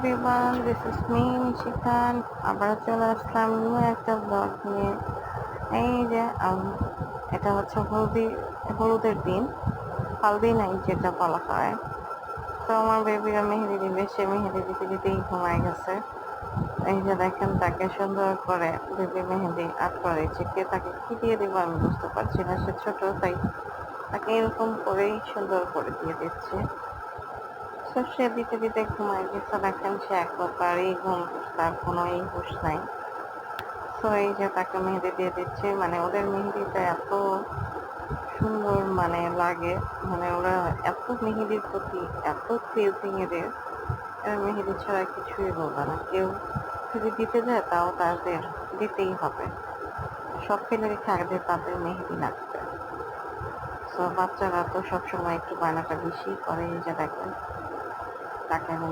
Everyone, this is me শিখান। আবার চলে আসলাম নিউ একটা ব্লগ নিয়ে। এই যে এটা হচ্ছে হলুদের দিন, হালদি নাইট যেটা বলা হয়। তো আমার বেবিরা মেহেদি দিবে, সে মেহেদি দিতে দিতেই ঘুমায় গেছে। এই যে দেখেন, তাকে সুন্দর করে বেবি মেহেদি আর্ট করেছে। কে তাকে কি দিয়ে দিব আমি বুঝতে পারছি না, সে ছোট তাই তাকে এরকম করেই সুন্দর করে দিয়ে দিচ্ছে। সে দিতে দিতে ঘুমায় গেছে। দেখেন, সে এক প্রকারই ঘুম, তার কোনো হুঁশ নাই। তো এই যে তাকে মেহেদি দিয়ে দিচ্ছে, মানে ওদের মেহেদিটা এত সুন্দর মানে লাগে, মানে ওরা এত মেহেদির প্রতি এত ক্রেজিং এদের, মেহেদি ছাড়া কিছুই বলবে না। কেউ যদি দিতে যায় তাও তাদের দিতেই হবে। সব ফেলে রেখে আগে তাদের মেহেদি লাগবে। তো বাচ্চারা তো সবসময় একটু বায়নাটা বেশি করে। এই যে দেখেন, তাকে আমি